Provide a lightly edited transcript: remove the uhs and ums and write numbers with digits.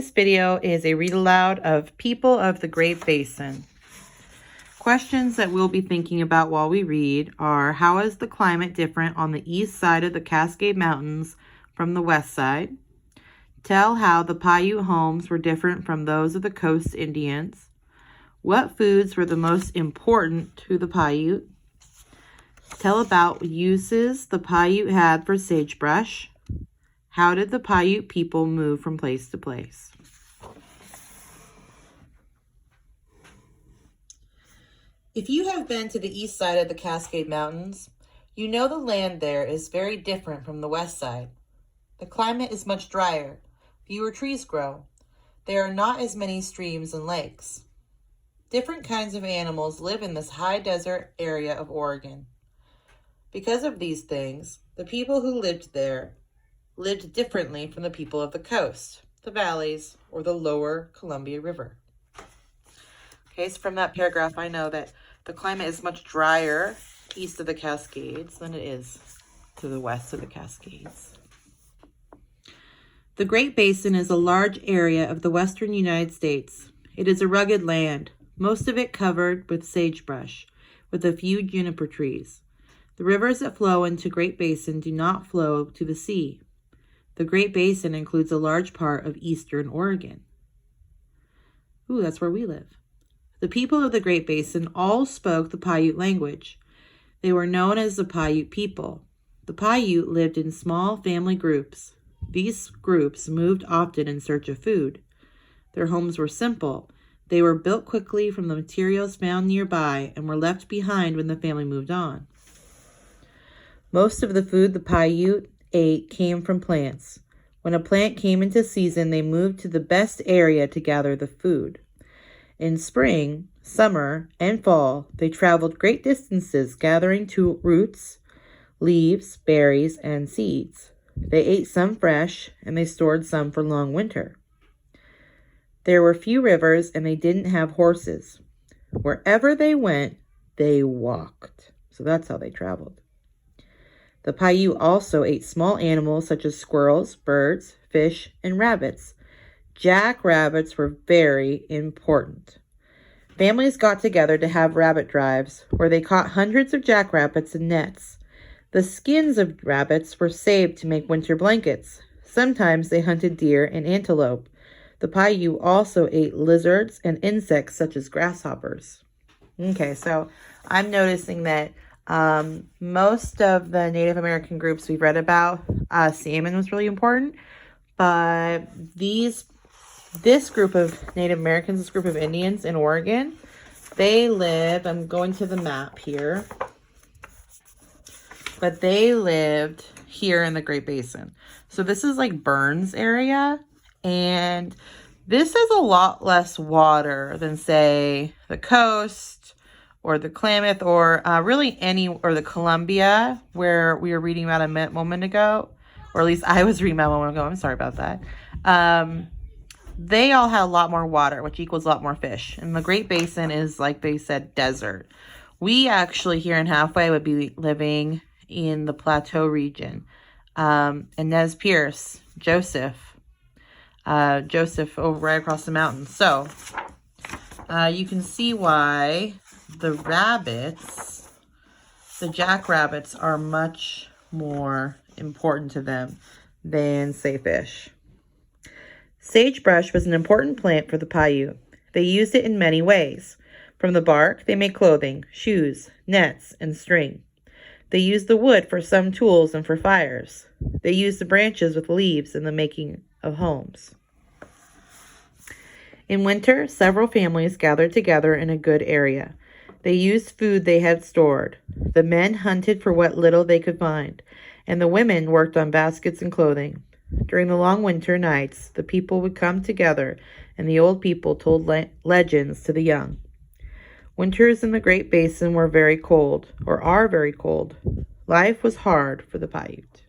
This video is a read aloud of People of the Great Basin. Questions that we'll be thinking about while we read are: how is the climate different on the east side of the Cascade Mountains from the west side? Tell how the Paiute homes were different from those of the coast Indians. What foods were the most important to the Paiute? Tell about uses the Paiute had for sagebrush. How did the Paiute people move from place to place? If you have been to the east side of the Cascade Mountains, you know the land there is very different from the west side. The climate is much drier. Fewer trees grow. There are not as many streams and lakes. Different kinds of animals live in this high desert area of Oregon. Because of these things, the people who lived there lived differently from the people of the coast, the valleys, or the lower Columbia River. Okay, so from that paragraph, I know that the climate is much drier east of the Cascades than it is to the west of the Cascades. The Great Basin is a large area of the western United States. It is a rugged land, most of it covered with sagebrush, with a few juniper trees. The rivers that flow into Great Basin do not flow to the sea. The Great Basin includes a large part of eastern Oregon. Ooh, that's where we live. The people of the Great Basin all spoke the Paiute language. They were known as the Paiute people. The Paiute lived in small family groups. These groups moved often in search of food. Their homes were simple. They were built quickly from the materials found nearby and were left behind when the family moved on. Most of the food the Paiute ate came from plants. When a plant came into season, they moved to the best area to gather the food. In spring, summer, and fall, they traveled great distances gathering roots, leaves, berries, and seeds. They ate some fresh, and they stored some for long winter. There were few rivers, and they didn't have horses. Wherever they went, they walked. So that's how they traveled. The Paiute also ate small animals such as squirrels, birds, fish, and rabbits. Jackrabbits were very important. Families got together to have rabbit drives, where they caught hundreds of jackrabbits in nets. The skins of rabbits were saved to make winter blankets. Sometimes they hunted deer and antelope. The Paiute also ate lizards and insects such as grasshoppers. Okay, so I'm noticing that most of the Native American groups we've read about, salmon was really important, but this group of Native Americans, this group of Indians in Oregon, they live, I'm going to the map here, but they lived here in the Great Basin. So this is like Burns area, and this is a lot less water than, say, the coast or the Klamath, or or the Columbia, where we were reading about a moment ago, or at least I was reading about a moment ago. I'm sorry about that. They all had a lot more water, which equals a lot more fish. And the Great Basin is, like they said, desert. We actually here in Halfway would be living in the Plateau region. And Nez Perce, Joseph over right across the mountain. So you can see why the jackrabbits are much more important to them than, say, fish. Sagebrush was an important plant for the Paiute. They used it in many ways. From the bark, they made clothing, shoes, nets, and string. They used the wood for some tools and for fires. They used the branches with leaves in the making of homes. In winter, several families gathered together in a good area. They used food they had stored. The men hunted for what little they could find, and the women worked on baskets and clothing. During the long winter nights, the people would come together, and the old people told legends to the young. Winters in the Great Basin were very cold, or are very cold. Life was hard for the Paiute.